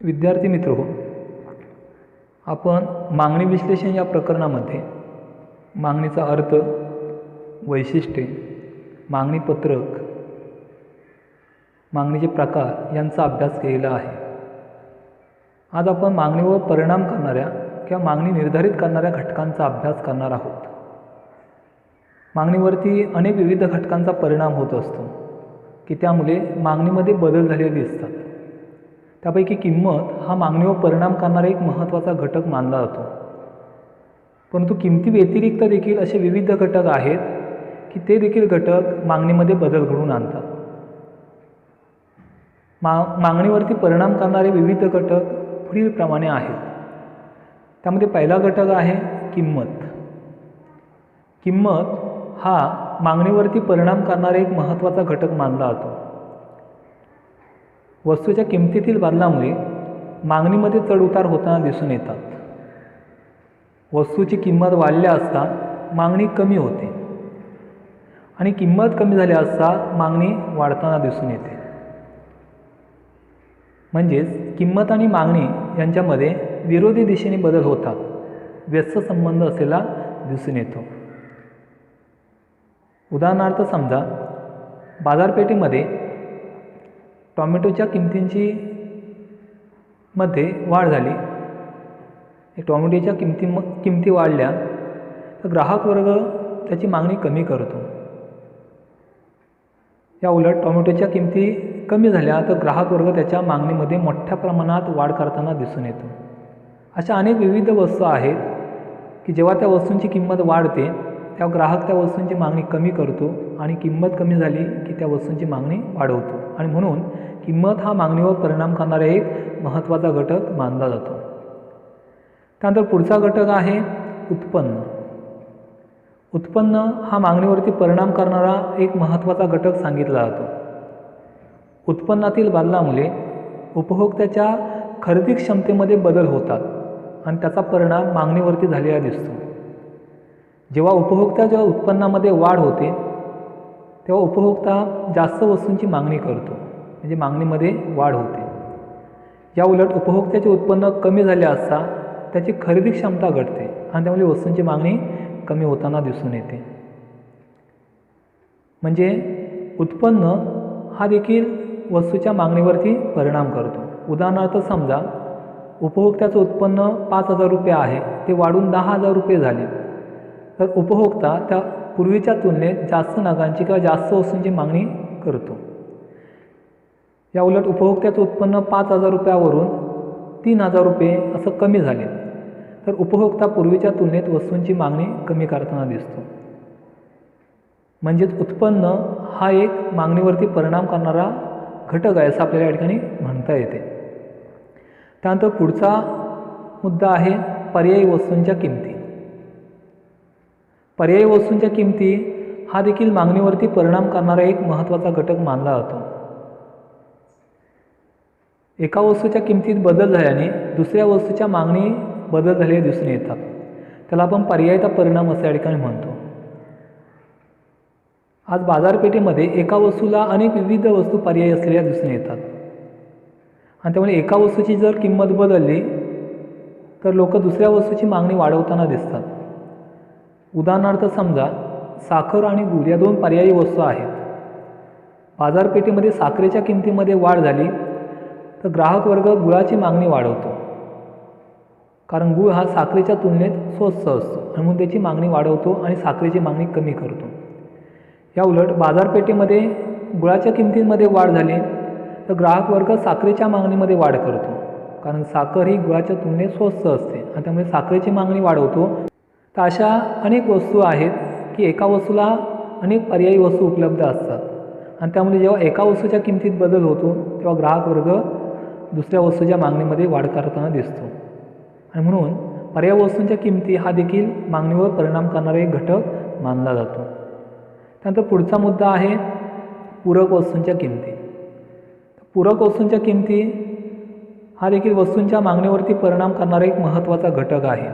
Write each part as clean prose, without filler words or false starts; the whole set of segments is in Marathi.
विद्यार्थी मित्र, आपण मागणी विश्लेषण या प्रकरणामध्ये मागणीचा अर्थ, वैशिष्ट्ये, मागणी पत्रक, मागणीचे प्रकार यांचा अभ्यास केलेला आहे. आज आपण मागणीवर परिणाम करणाऱ्या किंवा मागणी निर्धारित करणाऱ्या घटकांचा अभ्यास करणार आहोत. मागणीवरती अनेक विविध घटकांचा परिणाम होत असतो की त्यामुळे मागणीमध्ये बदल झालेले दिसतात. त्यापैकी किंमत हा मागणीवर परिणाम करणारा एक महत्त्वाचा घटक मानला जातो. परंतु किमती व्यतिरिक्त देखील असे विविध घटक आहेत की ते देखील घटक मागणीमध्ये बदल घडवून आणतात. मागणीवरती परिणाम करणारे विविध घटक पुढीलप्रमाणे आहेत. त्यामध्ये पहिला घटक आहे किंमत. किंमत हा मागणीवरती परिणाम करणारा एक महत्त्वाचा घटक मानला जातो. वस्तूच्या किमतीतील बदलामुळे मागणीमध्ये चढउतार होताना दिसून येतात. वस्तूची किंमत वाढल्या असता मागणी कमी होते आणि किंमत कमी झाली असता मागणी वाढताना दिसून येते. म्हणजेच किंमत आणि मागणी यांच्यामध्ये विरोधी दिशेने बदल होतात, व्यस्त संबंध असलेला दिसून येतो. उदाहरणार्थ समजा बाजारपेठेमध्ये टॉमॅटोच्या मध्ये वाढ झाली. टॉमॅटोच्या किमती वाढल्या तर ग्राहक वर्ग त्याची मागणी कमी करतो. या उलट टॉमॅटोच्या किमती कमी झाल्या तर ग्राहक वर्ग त्याच्या मागणीमध्ये मोठ्या प्रमाणात वाढ करताना दिसून येतो. अशा अनेक विविध वस्तू आहेत की जेव्हा त्या वस्तूंची किंमत वाढते तेव्हा ग्राहक त्या वस्तूंची मागणी कमी करतो आणि किंमत कमी झाली की त्या वस्तूंची मागणी वाढवतो. आणि म्हणून किंमत हा मागणीवर परिणाम करणारा एक महत्त्वाचा घटक मानला जातो. त्यानंतर पुढचा घटक आहे उत्पन्न. उत्पन्न हा मागणीवरती परिणाम करणारा एक महत्त्वाचा घटक सांगितला जातो. उत्पन्नातील बदलामुळे उपभोक्त्याच्या खरेदी क्षमतेमध्ये बदल होतात आणि त्याचा परिणाम मागणीवरती झालेला दिसतो. जेव्हा उपभोक्त्याच्या उत्पन्नामध्ये वाढ होते तेव्हा उपभोक्ता जास्त वस्तूंची मागणी करतो, म्हणजे मागणीमध्ये वाढ होते. या उलट उपभोक्त्याचे उत्पन्न कमी झाले असता त्याची खरेदी क्षमता घटते आणि त्यामुळे वस्तूंची मागणी कमी होताना दिसून येते. म्हणजे उत्पन्न हा देखील वस्तूच्या मागणीवरती परिणाम करतो. उदाहरणार्थ समजा उपभोक्त्याचं उत्पन्न 5,000 रुपये आहे, ते वाढून 10,000 रुपये झाले तर उपभोक्ता त्या पूर्वीच्या तुलनेत जास्त नगांची किंवा जास्त वस्तूंची मागणी करतो. या उलट उपभोक्त्याचं उत्पन्न 5,000 रुपयावरून 3,000 रुपये असं कमी झाले तर उपभोक्ता पूर्वीच्या तुलनेत वस्तूंची मागणी कमी करताना दिसतो. म्हणजेच उत्पन्न हा एक मागणीवरती परिणाम करणारा घटक आहे असं आपल्याला या ठिकाणी म्हणता येते. त्यानंतर पुढचा मुद्दा आहे पर्यायी वस्तूंच्या किमती. पर्यायी वस्तूंच्या किमती हा देखील मागणीवरती परिणाम करणारा एक महत्त्वाचा घटक मानला जातो. एका वस्तूच्या किमतीत बदल झाल्याने दुसऱ्या वस्तूच्या मागणी बदल झालेले दिसून येतात. त्याला आपण पर्यायीता परिणाम असं या ठिकाणी म्हणतो. आज बाजारपेठेमध्ये एका वस्तूला अनेक विविध वस्तू पर्यायी असलेल्या दिसून येतात आणि त्यामुळे एका वस्तूची जर किंमत बदलली तर लोक दुसऱ्या वस्तूची मागणी वाढवताना दिसतात. उदाहरणार्थ समजा साखर आणि गूळ या 2 पर्यायी वस्तू आहेत. बाजारपेठेमध्ये साखरेच्या किमतीमध्ये वाढ झाली तर ग्राहक वर्ग गुळाची मागणी वाढवतो, कारण गूळ हा साखरेच्या तुलनेत स्वस्त असतो आणि म्हणून त्याची मागणी वाढवतो आणि साखरेची मागणी कमी करतो. या उलट बाजारपेठेमध्ये गुळाच्या किमतीमध्ये वाढ झाली तर ग्राहक वर्ग साखरेच्या मागणीमध्ये वाढ करतो, कारण साखर ही गुळाच्या तुलनेत स्वस्त असते आणि त्यामुळे साखरेची मागणी वाढवतो. तर अशा अनेक वस्तू आहेत की एका वस्तूला अनेक पर्यायी वस्तू उपलब्ध असतात आणि त्यामुळे जेव्हा एका वस्तूच्या किमतीत बदल होतो तेव्हा ग्राहक वर्ग दुसऱ्या वस्तूच्या मागणीमध्ये वाढ करताना दिसतो. आणि म्हणून पर्यायी वस्तूंच्या किमती हा देखील मागणीवर परिणाम करणारा एक घटक मानला जातो. त्यानंतर पुढचा मुद्दा आहे पूरक वस्तूंच्या किमती. पूरक वस्तूंच्या किमती हा देखील वस्तूंच्या मागणीवरती परिणाम करणारा एक महत्त्वाचा घटक आहे.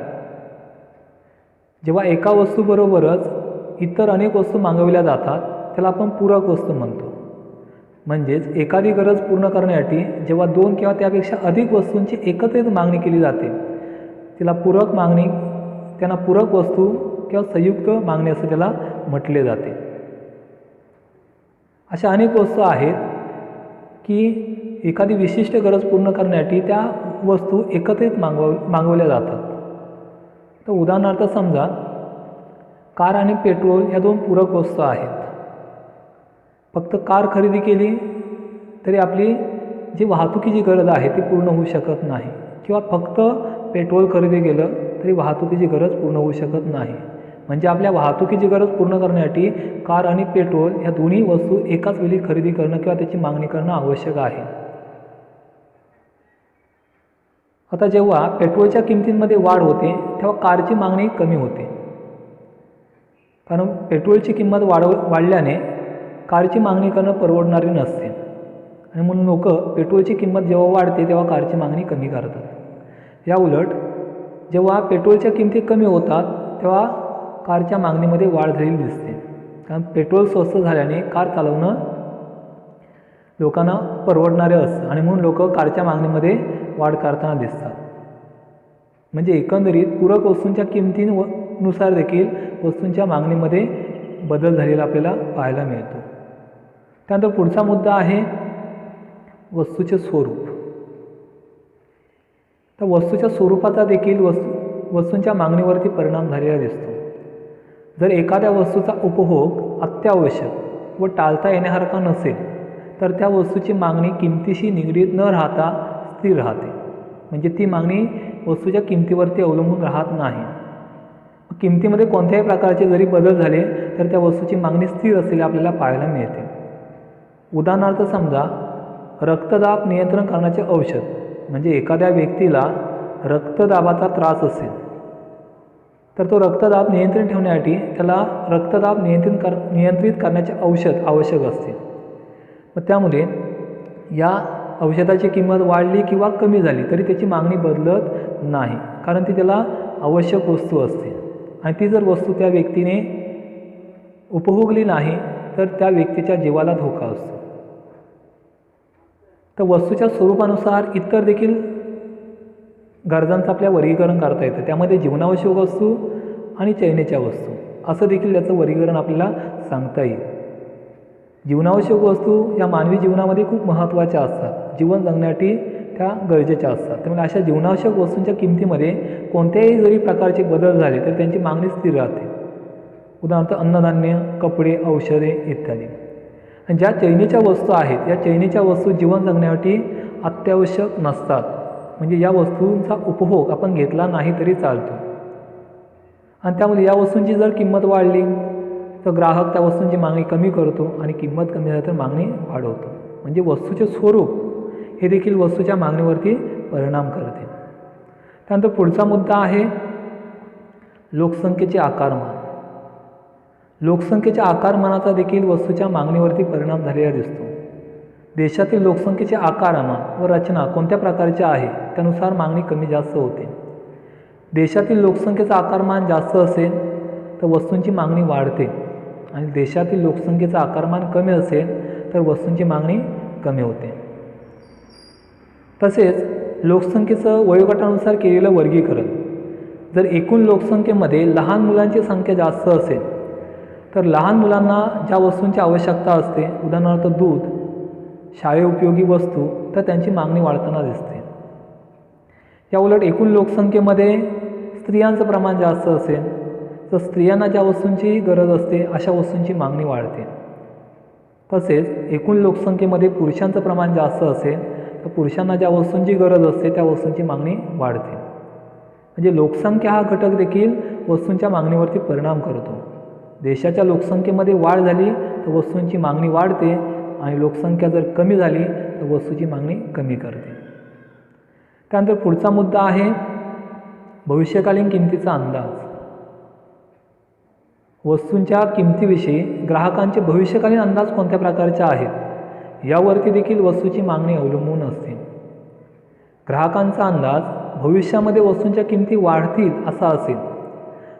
जेव्हा एका वस्तूबरोबरच इतर अनेक वस्तू मागविल्या जातात त्याला आपण पूरक वस्तू म्हणतो. म्हणजेच एखादी गरज पूर्ण करण्यासाठी जेव्हा 2 किंवा त्यापेक्षा अधिक वस्तूंची एकत्रित मागणी केली जाते तिला पूरक मागणी, त्यांना पूरक वस्तू किंवा संयुक्त मागणी असं त्याला म्हटले जाते. अशा अनेक वस्तू आहेत की एखादी विशिष्ट गरज पूर्ण करण्यासाठी त्या वस्तू एकत्रित मागवल्या जातात. तर उदाहरणार्थ समजा कार आणि पेट्रोल या 2 पूरक वस्तू आहेत. फक्त कार खरेदी केली तरी आपली जी वाहतुकीची गरज आहे ती पूर्ण होऊ शकत नाही, किंवा फक्त पेट्रोल खरेदी केलं तरी वाहतुकीची गरज पूर्ण होऊ शकत नाही. म्हणजे आपल्या वाहतुकीची गरज पूर्ण करण्यासाठी कार आणि पेट्रोल ह्या दोन्ही वस्तू एकाच वेळी खरेदी करणं किंवा त्याची मागणी करणं आवश्यक आहे. आता जेव्हा पेट्रोलच्या किमतींमध्ये वाढ होते तेव्हा कारची मागणी कमी होते, कारण पेट्रोलची किंमत वाढल्याने कारची मागणी करणं परवडणारे नसते आणि म्हणून लोक पेट्रोलची किंमत जेव्हा वाढते तेव्हा कारची मागणी कमी करतात. या उलट जेव्हा पेट्रोलच्या किमती कमी होतात तेव्हा कारच्या मागणीमध्ये वाढ झालेली दिसते, कारण पेट्रोल स्वस्त झाल्याने कार चालवणं लोकांना परवडणारे असतं आणि म्हणून लोक कारच्या मागणीमध्ये वाढ करताना दिसतात. म्हणजे एकंदरीत पूरक वस्तूंच्या किमतीनुसार देखील वस्तूंच्या मागणीमध्ये बदल झालेला आपल्याला पाहायला मिळतो. त्यानंतर पुढचा मुद्दा आहे वस्तूचे स्वरूप. तर वस्तूच्या स्वरूपाचा देखील वस्तूंच्या मागणीवरती परिणाम झालेला दिसतो. जर एखाद्या वस्तूचा उपभोग अत्यावश्यक व टाळता येण्यासारखा नसेल तर त्या वस्तूची मागणी किमतीशी निगडीत न राहता स्थिर राहते. म्हणजे ती मागणी वस्तूच्या किमतीवरती अवलंबून राहत नाही. किमतीमध्ये कोणत्याही प्रकारचे जरी बदल झाले तर त्या वस्तूची मागणी स्थिर असलेली आपल्याला पाहायला मिळते. उदाहरणार्थ समजा रक्तदाब नियंत्रण करण्याचे औषध, म्हणजे एखाद्या व्यक्तीला रक्तदाबाचा त्रास असेल तर तो रक्तदाब नियंत्रित ठेवण्यासाठी त्याला रक्तदाब नियंत्रित करण्याचे औषध आवश्यक असते. मग त्यामुळे या औषधाची किंमत वाढली किंवा कमी झाली तरी त्याची मागणी बदलत नाही, कारण ती त्याला आवश्यक वस्तू असते आणि ती जर वस्तू त्या व्यक्तीने उपभोगली नाही तर त्या व्यक्तीच्या जीवाला धोका असतो. तर वस्तूच्या स्वरूपानुसार इतर देखील गरजांचं आपल्या वर्गीकरण करता येतं. त्यामध्ये जीवनावश्यक वस्तू आणि चैनीच्या वस्तू असं देखील त्याचं वर्गीकरण आपल्याला सांगता येईल. जीवनावश्यक वस्तू या मानवी जीवनामध्ये खूप महत्त्वाच्या असतात, जीवन जगण्यासाठी त्या गरजेच्या असतात. त्यामुळे अशा जीवनावश्यक वस्तूंच्या किमतीमध्ये कोणत्याही जरी प्रकारचे बदल झाले तर त्यांची मागणी स्थिर राहते. उदाहरणार्थ अन्नधान्य, कपडे, औषधे इत्यादी. आणि ज्या चैनीच्या वस्तू आहेत या चैनीच्या वस्तू जीवन जगण्यासाठी अत्यावश्यक नसतात, म्हणजे या वस्तूंचा उपभोग आपण घेतला नाही तरी चालतो. आणि त्यामुळे या वस्तूंची जर किंमत वाढली तर ग्राहक त्या वस्तूंची मागणी कमी करतो आणि किंमत कमी झाली तर मागणी वाढवतो. म्हणजे वस्तूचे स्वरूप हे देखील वस्तूच्या मागणीवरती परिणाम करते. त्यानंतर पुढचा मुद्दा आहे लोकसंख्येचे आकारमान. लोकसंख्येच्या आकारमानाचा देखील वस्तूच्या मागणीवरती परिणाम झालेला दिसतो. देशातील लोकसंख्येचे आकारमान व रचना कोणत्या प्रकारचे आहे त्यानुसार मागणी कमी जास्त होते. देशातील लोकसंख्येचा आकारमान जास्त असेल तर वस्तूंची मागणी वाढते आणि देशातील लोकसंख्येचा आकारमान कमी असेल तर वस्तूंची मागणी कमी होते. तसेच लोकसंख्येचं वयोगटानुसार केलेलं वर्गीकरण. जर एकूण लोकसंख्येमध्ये लहान मुलांची संख्या जास्त असेल तर लहान मुलांना ज्या वस्तूंची आवश्यकता असते, उदाहरणार्थ दूध, शाळेउपयोगी वस्तू, तर त्यांची मागणी वाढताना दिसते. या उलट एकूण लोकसंख्येमध्ये स्त्रियांचं प्रमाण जास्त असेल तर स्त्रियांना ज्या वस्तूंची गरज असते अशा वस्तूंची मागणी वाढते. तसेच एकूण लोकसंख्येमध्ये पुरुषांचं प्रमाण जास्त असेल तर पुरुषांना ज्या वस्तूंची गरज असते त्या वस्तूंची मागणी वाढते. म्हणजे लोकसंख्या हा घटक देखील वस्तूंच्या मागणीवरती परिणाम करतो. देशाच्या लोकसंख्येमध्ये वाढ झाली तर वस्तूंची मागणी वाढते आणि लोकसंख्या जर कमी झाली तर वस्तूची मागणी कमी करते. त्यानंतर पुढचा मुद्दा आहे भविष्यकालीन किमतीचा अंदाज. वस्तूंच्या किमतीविषयी ग्राहकांचे भविष्यकालीन अंदाज कोणत्या प्रकारचे आहेत यावरती देखील वस्तूची मागणी अवलंबून असते. ग्राहकांचा अंदाज भविष्यामध्ये वस्तूंच्या किमती वाढतील असा असेल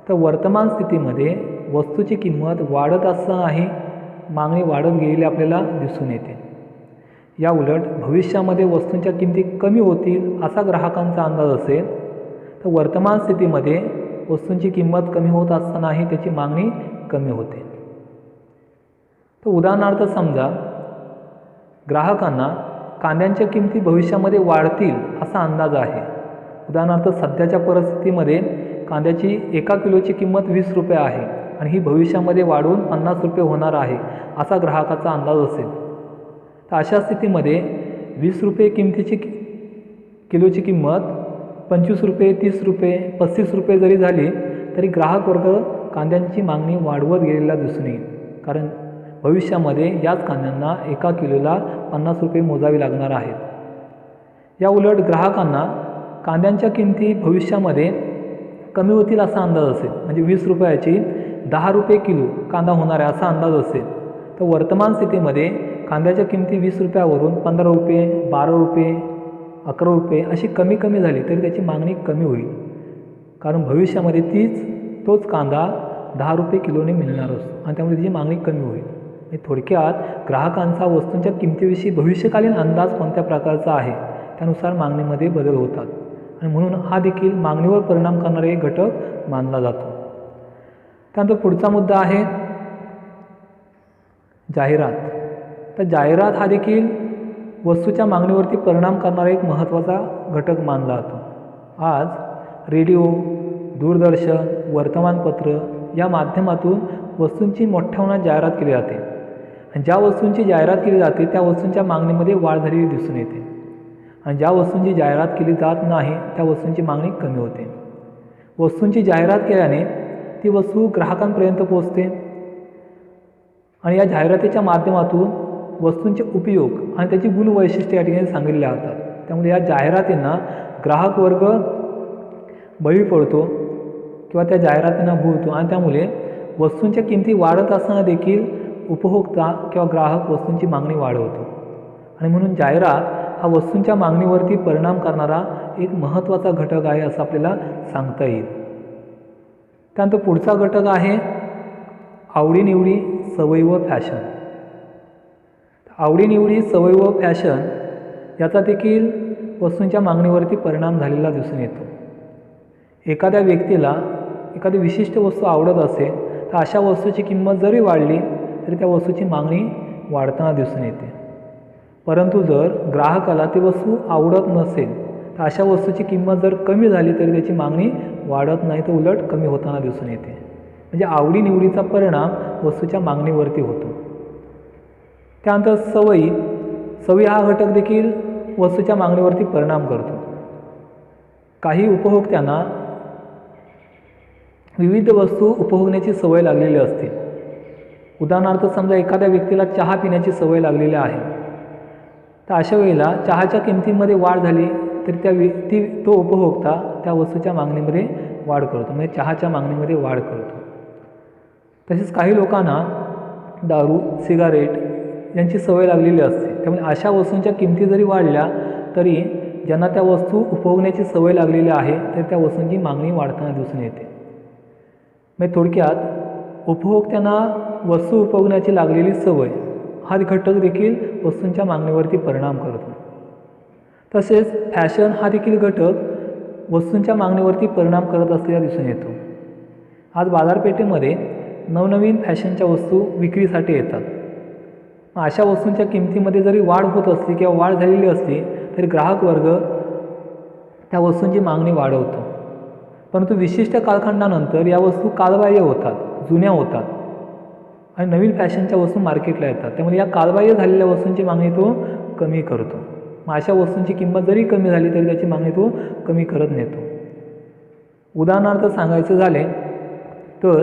तर वर्तमान स्थितीमध्ये वस्तूची किंमत वाढत असतानाही मागणी वाढत गेलेली आपल्याला दिसून येते. या उलट भविष्यामध्ये वस्तूंच्या किमती कमी होतील असा ग्राहकांचा अंदाज असेल तर वर्तमान स्थितीमध्ये वस्तूंची किंमत कमी होत असतानाही त्याची मागणी कमी होते. तर उदाहरणार्थ समजा ग्राहकांना कांद्यांच्या किमती भविष्यामध्ये वाढतील असा अंदाज आहे. उदाहरणार्थ सध्याच्या परिस्थितीमध्ये कांद्याची 1 किलोची किंमत 20 रुपये आहे आणि ही भविष्यामध्ये वाढून 50 रुपये होणार आहे असा ग्राहकाचा अंदाज असेल. तर अशा स्थितीमध्ये 20 रुपये किलोची किंमत 25 रुपये, 30 रुपये, 35 रुपये जरी झाली तरी ग्राहक वर्ग कांद्यांची मागणी वाढवत गेलेला दिसून येईल. कारण भविष्यामध्ये याच कांद्यांना 1 किलोला 50 रुपये मोजावे लागणार आहेत. या उलट ग्राहकांना कांद्यांच्या किमती भविष्यामध्ये कमी होतील असा अंदाज असेल. म्हणजे 20 रुपयाची 10 रुपये किलो कांदा होणार आहे असा अंदाज असेल. तर वर्तमान स्थितीमध्ये कांद्याच्या किमती 20 रुपयावरून 15 रुपये, 12 रुपये, 11 रुपये अशी कमी झाली तरी त्याची मागणी कमी होईल. कारण भविष्यामध्ये तोच कांदा 10 रुपये किलोने मिळणार असतो आणि त्यामुळे त्याची मागणी कमी होईल. थोडक्यात ग्राहकांचा वस्तूंच्या किमतीविषयी भविष्यकालीन अंदाज कोणत्या प्रकारचा आहे त्यानुसार मागणीमध्ये बदल होतात आणि म्हणून हा देखील मागणीवर परिणाम करणारा एक घटक मानला जातो. त्यानंतर पुढचा मुद्दा आहे जाहिरात. तर जाहिरात हा देखील वस्तूच्या मागणीवरती परिणाम करणारा एक महत्त्वाचा घटक मानला जातो. आज रेडिओ, दूरदर्शन, वर्तमानपत्र या माध्यमातून वस्तूंची मोठ्या प्रमाणात जाहिरात केली जाते आणि ज्या वस्तूंची जाहिरात केली जाते त्या वस्तूंच्या मागणीमध्ये वाढ झालेली दिसून येते आणि ज्या वस्तूंची जाहिरात केली जात नाही त्या वस्तूंची मागणी कमी होते. वस्तूंची जाहिरात केल्याने ती वस्तू ग्राहकांपर्यंत पोहोचते आणि या जाहिरातीच्या माध्यमातून वस्तूंचे उपयोग आणि त्याची गुणवैशिष्ट्ये या ठिकाणी सांगितली जातात. त्यामुळे या जाहिरातींना ग्राहक वर्ग बळी पडतो किंवा त्या जाहिरातींना भुलतो आणि त्यामुळे वस्तूंच्या किमती वाढत असताना देखील उपभोक्ता किंवा ग्राहक वस्तूंची मागणी वाढवतो आणि म्हणून जाहिरात हा वस्तूंच्या मागणीवरती परिणाम करणारा एक महत्त्वाचा घटक आहे असं आपल्याला सांगता येईल. त्यानंतर पुढचा घटक आहे आवडीनिवडी, सवयी व फॅशन. आवडीनिवडी, सवयी व फॅशन याचा देखील वस्तूंच्या मागणीवरती परिणाम झालेला दिसून येतो. एखाद्या व्यक्तीला एखादी विशिष्ट वस्तू आवडत असेल तर अशा वस्तूची किंमत जरी वाढली तरी त्या वस्तूची मागणी वाढताना दिसून येते. परंतु जर ग्राहकाला ती वस्तू आवडत नसेल तर अशा वस्तूची किंमत जर कमी झाली तरी त्याची मागणी वाढत नाही तर उलट कमी होताना दिसून येते. म्हणजे आवडीनिवडीचा परिणाम वस्तूच्या मागणीवरती होतो. त्यानंतर सवयी हा घटक देखील वस्तूच्या मागणीवरती परिणाम करतो. काही उपभोक्त्यांना विविध वस्तू उपभोगण्याची सवय लागलेली असते. उदाहरणार्थ समजा एखाद्या व्यक्तीला चहा पिण्याची सवय लागलेली आहे तर अशा वेळेला चहाच्या किमतीमध्ये वाढ झाली तरी तो उपभोक्ता त्या वस्तूच्या मागणीमध्ये वाढ करतो, म्हणजे चहाच्या मागणीमध्ये वाढ करतो. तसेच काही लोकांना दारू, सिगारेट यांची सवय लागलेली असते. त्यामुळे अशा वस्तूंच्या किमती जरी वाढल्या तरी ज्यांना त्या वस्तू उपभोगण्याची सवय लागलेली आहे तर त्या वस्तूंची मागणी वाढताना दिसून येते. म्हणजे थोडक्यात उपभोक्त्यांना वस्तू उपभोगण्याची लागलेली सवय हा घटक देखील वस्तूंच्या मागणीवरती परिणाम करतो. तसेच फॅशन हा देखील घटक वस्तूंच्या मागणीवरती परिणाम करत असलेला दिसून येतो. आज बाजारपेठेमध्ये नवनवीन फॅशनच्या वस्तू विक्रीसाठी येतात. अशा वस्तूंच्या किमतीमध्ये जरी वाढ होत असली किंवा वाढ झालेली असली तरी ग्राहक वर्ग त्या वस्तूंची मागणी वाढवतो. परंतु विशिष्ट कालखंडानंतर या वस्तू कालबाह्य होतात, जुन्या होतात आणि नवीन फॅशनच्या वस्तू मार्केटला येतात. त्यामुळे या कालबाह्य झालेल्या वस्तूंची मागणी तो कमी करतो. मग अशा वस्तूंची किंमत जरी कमी झाली तरी त्याची मागणी तो कमी करत नेतो. उदाहरणार्थ सांगायचं झाले तर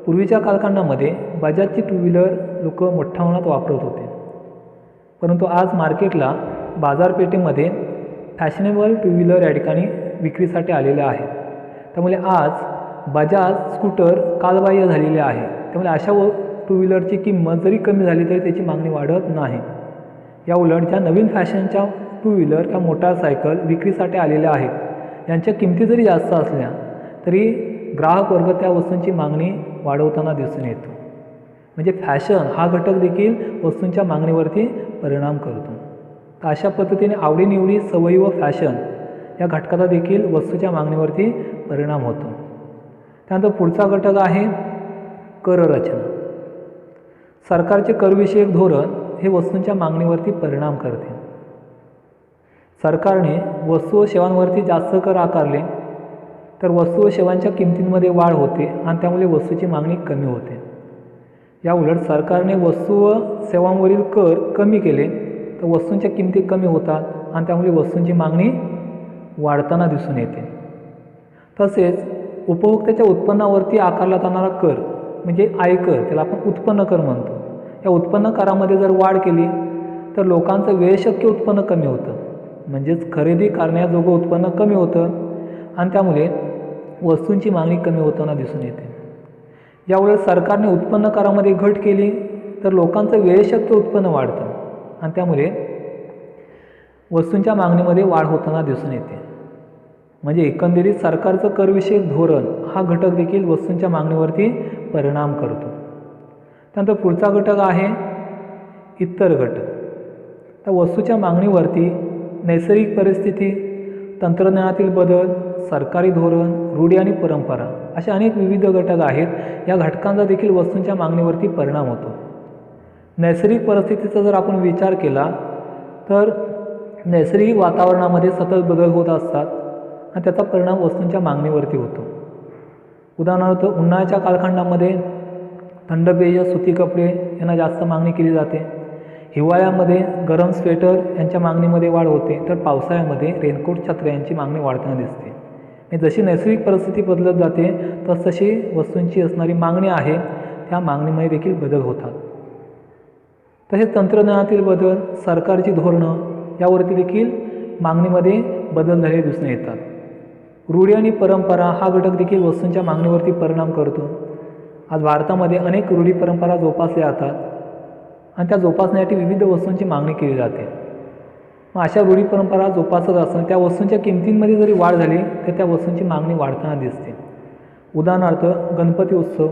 पूर्वीच्या कालखंडामध्ये बजाजची टू व्हीलर लोक मोठ्या प्रमाणात वापरत होते. परंतु आज मार्केटला बाजारपेठेमध्ये फॅशनेबल टू व्हीलर या ठिकाणी विक्रीसाठी आलेल्या आहेत. त्यामुळे आज बजाज स्कूटर कालबाह्य झालेले आहे. त्यामुळे अशा टू व्हीलरची किंमत जरी कमी झाली तरी त्याची मागणी वाढत नाही. या उलट ज्या नवीन फॅशनच्या टू व्हीलर किंवा मोटारसायकल विक्रीसाठी आलेल्या आहेत यांच्या किमती जरी जास्त असल्या तरी ग्राहक वर्ग त्या वस्तूंची मागणी वाढवताना दिसून येतो. म्हणजे फॅशन हा घटक देखील वस्तूंच्या मागणीवरती परिणाम करतो. तर अशा पद्धतीने आवडीनिवडी, सवयी व फॅशन या घटकाचा देखील वस्तूच्या मागणीवरती परिणाम होतो. त्यानंतर पुढचा घटक आहे कर रचना. सरकारचे करविषयक धोरण हे वस्तूंच्या मागणीवरती परिणाम करते. सरकारने वस्तू व सेवांवरती जास्त कर आकारले तर वस्तू व सेवांच्या किमतींमध्ये वाढ होते आणि त्यामुळे वस्तूची मागणी कमी होते. या उलट सरकारने वस्तू व सेवांवरील कर कमी केले तर वस्तूंच्या किमती कमी होतात आणि त्यामुळे वस्तूंची मागणी वाढताना दिसून येते. तसेच उपभोक्त्याच्या उत्पन्नावरती आकारला जाणारा कर म्हणजे आयकर, त्याला आपण उत्पन्न कर म्हणतो. या उत्पन्न करामध्ये जर वाढ केली तर लोकांचं वेळशक्य उत्पन्न कमी होतं, म्हणजेच खरेदी करण्याजोगं उत्पन्न कमी होतं आणि त्यामुळे वस्तूंची मागणी कमी होताना दिसून येते. याउलट सरकारने उत्पन्न करामध्ये घट केली तर लोकांचं वेळशक्य उत्पन्न वाढतं आणि त्यामुळे वस्तूंच्या मागणीमध्ये वाढ होताना दिसून येते. म्हणजे एकंदरीत सरकारचं करविषयक धोरण हा घटक देखील वस्तूंच्या मागणीवरती परिणाम करतो. त्यानंतर पुढचा घटक आहे इतर घटक. तर वस्तूच्या मागणीवरती नैसर्गिक परिस्थिती, तंत्रज्ञानातील बदल, सरकारी धोरण, रूढी आणि परंपरा असे अनेक विविध घटक आहेत. या घटकांचा देखील वस्तूंच्या मागणीवरती परिणाम होतो. नैसर्गिक परिस्थितीचा जर आपण विचार केला तर नैसर्गिक वातावरणामध्ये सतत बदल होत असतात आणि त्याचा परिणाम वस्तूंच्या मागणीवरती होतो. उदाहरणार्थ उन्हाळ्याच्या कालखंडामध्ये थंड पेय, सुती कपडे यांना जास्त मागणी केली जाते. हिवाळ्यामध्ये गरम स्वेटर यांच्या मागणीमध्ये वाढ होते तर पावसाळ्यामध्ये रेनकोट, छत्र्या यांची मागणी वाढताना दिसते. आणि जशी नैसर्गिक परिस्थिती बदलत जाते तसतशी वस्तूंची असणारी मागणी आहे त्या मागणीमध्ये देखील बदल होतात. तसेच तंत्रज्ञानातील बदल, सरकारची धोरणं यावरती देखील मागणीमध्ये बदल झालेले दिसून येतात. रूढी आणि परंपरा हा घटक देखील वस्तूंच्या मागणीवरती परिणाम करतो. आज भारतामध्ये अनेक रूढी परंपरा जोपासल्या जातात आणि त्या जोपासण्यासाठी विविध वस्तूंची मागणी केली जाते. मग अशा रूढी परंपरा जोपासत असताना त्या वस्तूंच्या किमतींमध्ये जरी वाढ झाली तर त्या वस्तूंची मागणी वाढताना दिसते. उदाहरणार्थ गणपती उत्सव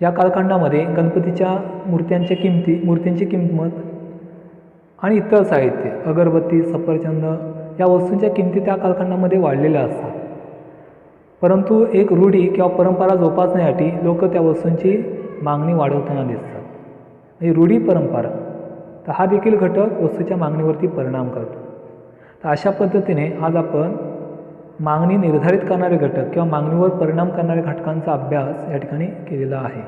या कालखंडामध्ये गणपतीच्या मूर्तींची किंमत आणि इतर साहित्य, अगरबत्ती, सफरचंद या वस्तूंच्या किमती त्या कालखंडामध्ये वाढलेल्या असतात. परंतु एक रूढी किंवा परंपरा जोपासण्यासाठी लोक त्या वस्तूंची मागणी वाढवताना दिसतात. म्हणजे रूढी परंपरा तर हा देखील घटक वस्तूच्या मागणीवरती परिणाम करतो. तर अशा पद्धतीने आज आपण मागणी निर्धारित करणारे घटक किंवा मागणीवर परिणाम करणाऱ्या घटकांचा अभ्यास या ठिकाणी केलेला आहे.